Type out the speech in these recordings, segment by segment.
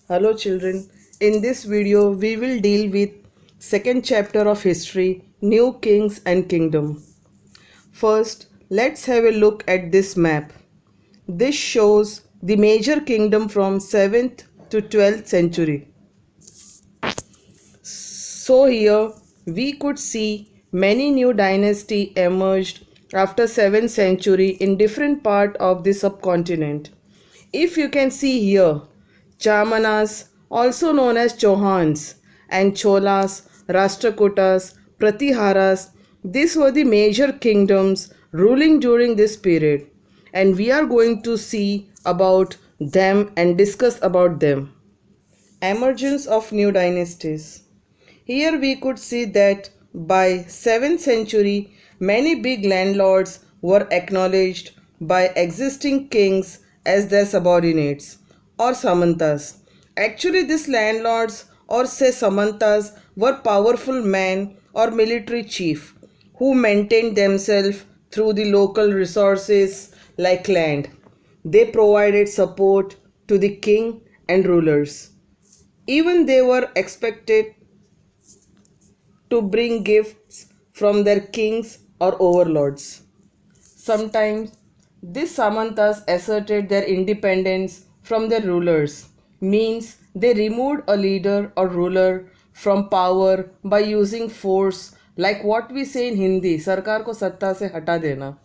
Hello children, in this video we will deal with second chapter of history, New Kings and Kingdom. First, let's have a look at this map. This shows the major kingdom from 7th to 12th century. So here we could see many new dynasties emerged after 7th century in different part of the subcontinent. If you can see here, Chamanas, also known as Chauhans, and Cholas, Rashtrakutas, Pratiharas, these were the major kingdoms ruling during this period, and we are going to see about them and discuss about them. Emergence of new dynasties. Here we could see that by 7th century many big landlords were acknowledged by existing kings as their subordinates or samantas. Actually these landlords or say samantas were powerful men or military chief who maintained themselves through the local resources like land. They provided support to the king and rulers. Even they were expected to bring gifts from their kings or overlords. Sometimes these Samantas asserted their independence from their rulers, means they removed a leader or ruler from power by using force, like what we say in Hindi, सरकार को सत्ता से हटा देना.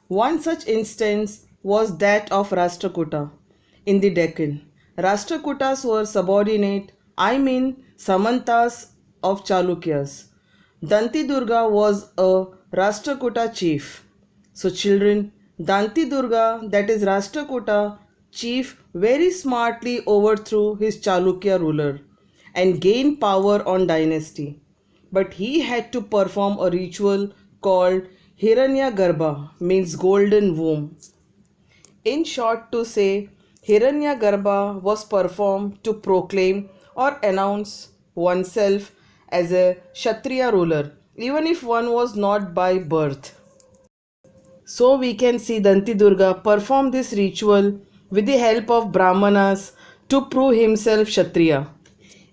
One such instance was that of Rashtrakuta in the Deccan. Rashtrakutas were subordinate, Samantas of Chalukyas. Danti Durga was a Rashtrakuta chief. So children, Danti Durga, that is Rashtrakuta chief, very smartly overthrew his Chalukya ruler and gained power on dynasty. But he had to perform a ritual called Hiranyagarbha, means golden womb. In short to say, Hiranyagarbha was performed to proclaim or announce oneself as a Kshatriya ruler, even if one was not by birth. So we can see Danti Durga perform this ritual with the help of Brahmanas to prove himself Kshatriya.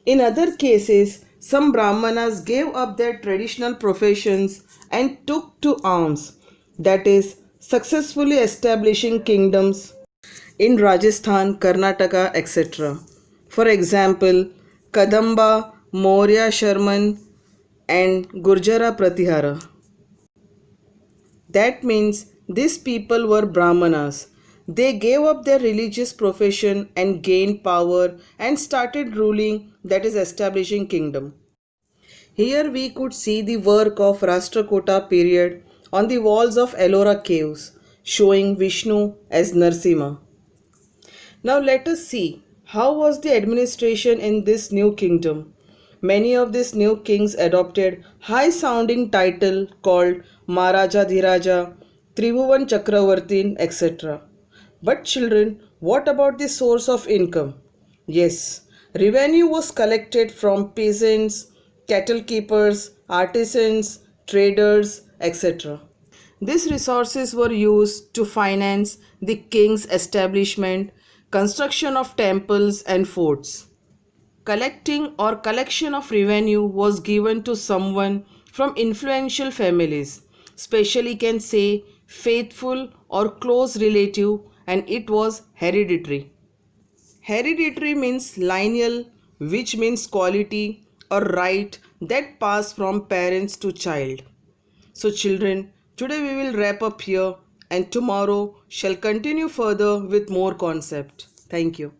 In other cases, some Brahmanas gave up their traditional professions and took to arms, that is, successfully establishing kingdoms in Rajasthan, Karnataka, etc. For example, Kadamba, Maurya Sharman, and Gurjara Pratihara. That means these people were Brahmanas. They gave up their religious profession and gained power and started ruling, that is, establishing kingdom. Here we could see the work of Rashtrakuta period on the walls of Ellora caves, showing Vishnu as Narsimha. Now let us see how was the administration in this new kingdom. Many of these new kings adopted high sounding title called Maharaja Dhiraja, Tribhuvan Chakravartin, etc. But children, what about the source of income? Yes, revenue was collected from peasants, cattle keepers, artisans, traders, etc. These resources were used to finance the king's establishment, construction of temples and forts. Collecting or collection of revenue was given to someone from influential families, especially can say faithful or close relative, and it was hereditary. Hereditary means lineal, which means quality or right that pass from parents to child. So children, today we will wrap up here and tomorrow shall continue further with more concept. Thank you.